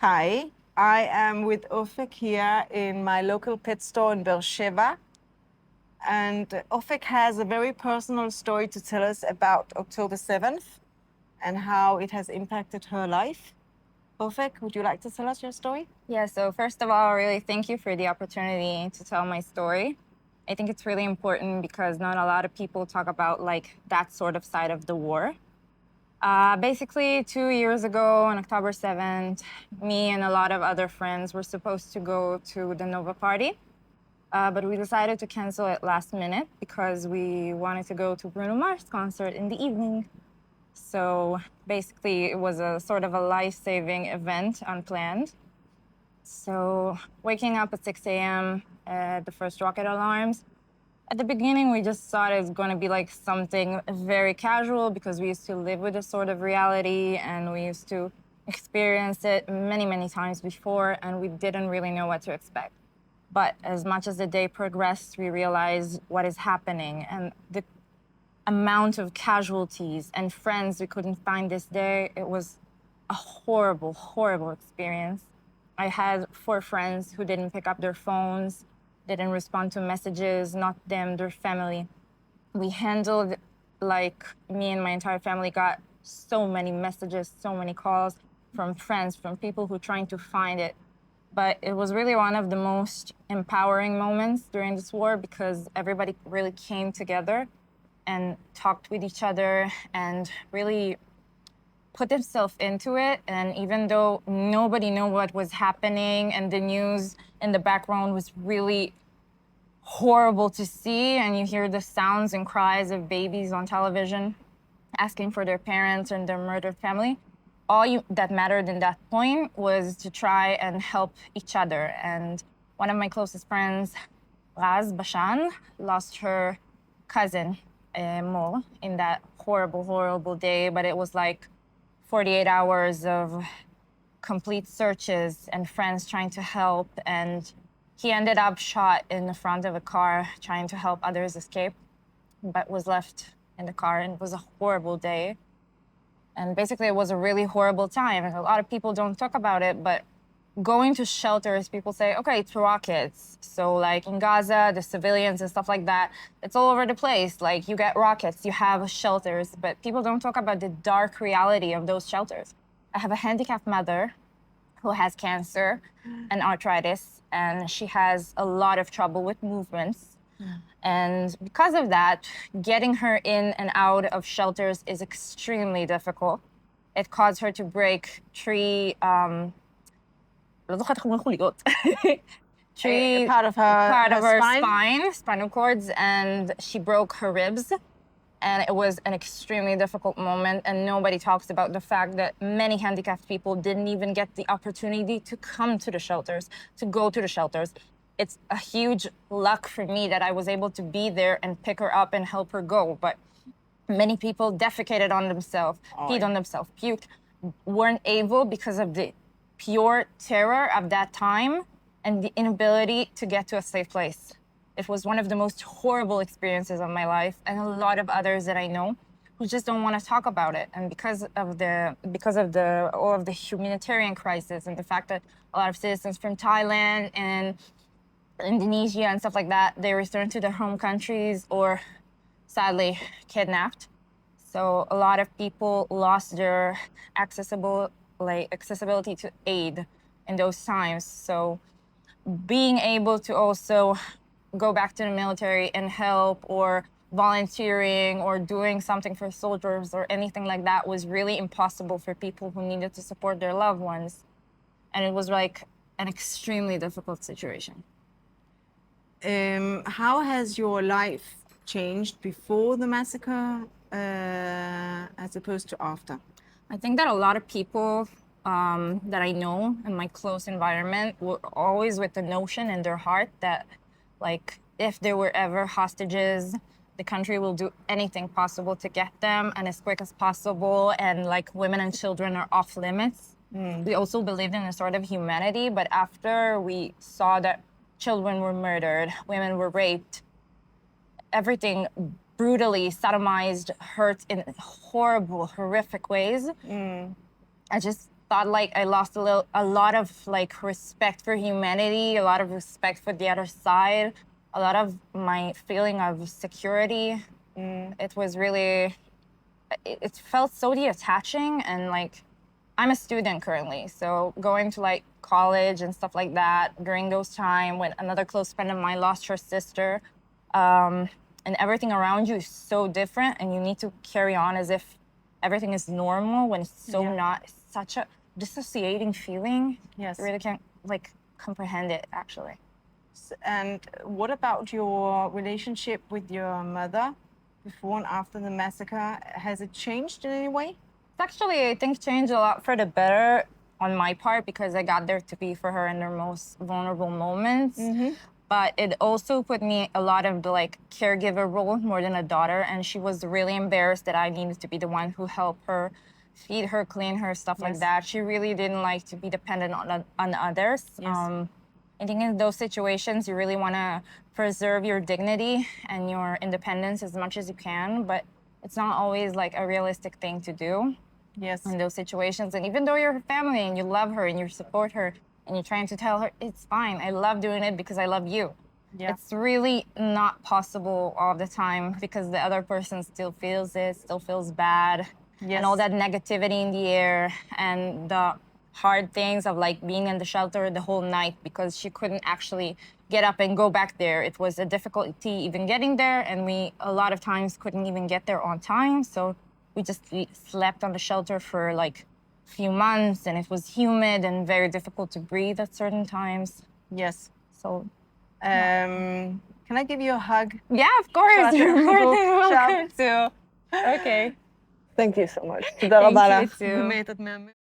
Hi, I am with Ofek here in my local pet store in Beersheba. And Ofek has a very personal story to tell us about October 7th and how it has impacted her life. Ofek, would you like to tell us your story? Yeah, so first of all, really thank you for the opportunity to tell my story. I think it's really important because not a lot of people talk about like that sort of side of the war. Basically, 2 years ago on October 7th, me and a lot of other friends were supposed to go to the Nova party, but we decided to cancel it last minute because we wanted to go to Bruno Mars concert in the evening. So basically, it was a sort of a life-saving event, unplanned. So waking up at 6 a.m., the first rocket alarms. At the beginning, we just thought it was going to be like something very casual because we used to live with this sort of reality and we used to experience it many, many times before, and we didn't really know what to expect. But as much as the day progressed, we realized what is happening and the amount of casualties and friends we couldn't find this day. It was a horrible, horrible experience. I had 4 friends who didn't pick up their phones, didn't respond to messages, not them, their family. We handled, like, me and my entire family got so many messages, so many calls from friends, from people who are trying to find it. But it was really one of the most empowering moments during this war because everybody really came together and talked with each other and really put themselves into it. And even though nobody knew what was happening and the news in the background was really horrible to see, and you hear the sounds and cries of babies on television asking for their parents and their murdered family, that mattered in that point was to try and help each other. And one of my closest friends, Raz Bashan, lost her cousin, Mo, in that horrible, horrible day. But it was like 48 hours of complete searches and friends trying to help. And he ended up shot in the front of a car trying to help others escape, but was left in the car. And it was a horrible day. And basically, it was a really horrible time. And a lot of people don't talk about it, but going to shelters, people say, okay, it's rockets. So like in Gaza, the civilians and stuff like that, it's all over the place. Like you get rockets, you have shelters, but people don't talk about the dark reality of those shelters. I have a handicapped mother who has cancer and arthritis, and she has a lot of trouble with movements. And because of that, getting her in and out of shelters is extremely difficult. It caused her to break three Part of her spine? spinal cords, and she broke her ribs. And it was an extremely difficult moment, and nobody talks about the fact that many handicapped people didn't even get the opportunity to come to the shelters, to go to the shelters. It's a huge luck for me that I was able to be there and pick her up and help her go. But many people defecated on themselves, peed on themselves, puked, weren't able because of the pure terror of that time and the inability to get to a safe place. It was one of the most horrible experiences of my life, and a lot of others that I know who just don't want to talk about it. And because of all of the humanitarian crisis and the fact that a lot of citizens from Thailand and Indonesia and stuff like that, they returned to their home countries or sadly kidnapped. So a lot of people lost their accessibility to aid in those times. So being able to also go back to the military and help, or volunteering or doing something for soldiers or anything like that was really impossible for people who needed to support their loved ones. And it was like an extremely difficult situation. How has your life changed before the massacre as opposed to after? I think that a lot of people that I know in my close environment were always with the notion in their heart that, like, if there were ever hostages, the country will do anything possible to get them and as quick as possible. And like women and children are off limits. We also believed in a sort of humanity, but after we saw that children were murdered, women were raped, everything brutally sodomized, hurt in horrible, horrific ways, I just thought like I lost a lot of like respect for humanity, a lot of respect for the other side, a lot of my feeling of security. It was really, it felt so detaching, and like I'm a student currently, so going to like college and stuff like that during those time when another close friend of mine lost her sister, and everything around you is so different, and you need to carry on as if everything is normal when it's so not. It's such a dissociating feeling. Yes. You really can't like comprehend it actually. And what about your relationship with your mother before and after the massacre? Has it changed in any way? It's actually, I think, changed a lot for the better on my part because I got there to be for her in her most vulnerable moments. But it also put me a lot of the like caregiver role more than a daughter, and she was really embarrassed that I needed to be the one who helped her, feed her, clean her, stuff like that. She really didn't like to be dependent on others. I think in those situations, you really want to preserve your dignity and your independence as much as you can, but it's not always like a realistic thing to do in those situations. And even though you're her family and you love her and you support her and you're trying to tell her, it's fine, I love doing it because I love you. It's really not possible all the time because the other person still feels it, still feels bad, and all that negativity in the air and the hard things of like being in the shelter the whole night because she couldn't actually get up and go back there. It was a difficulty even getting there, and we a lot of times couldn't even get there on time. So we slept on the shelter for like a few months, and it was humid and very difficult to breathe at certain times. So can I give you a hug? yeah, of course. You're more than welcome to. Okay. Thank you so much. Thank you too.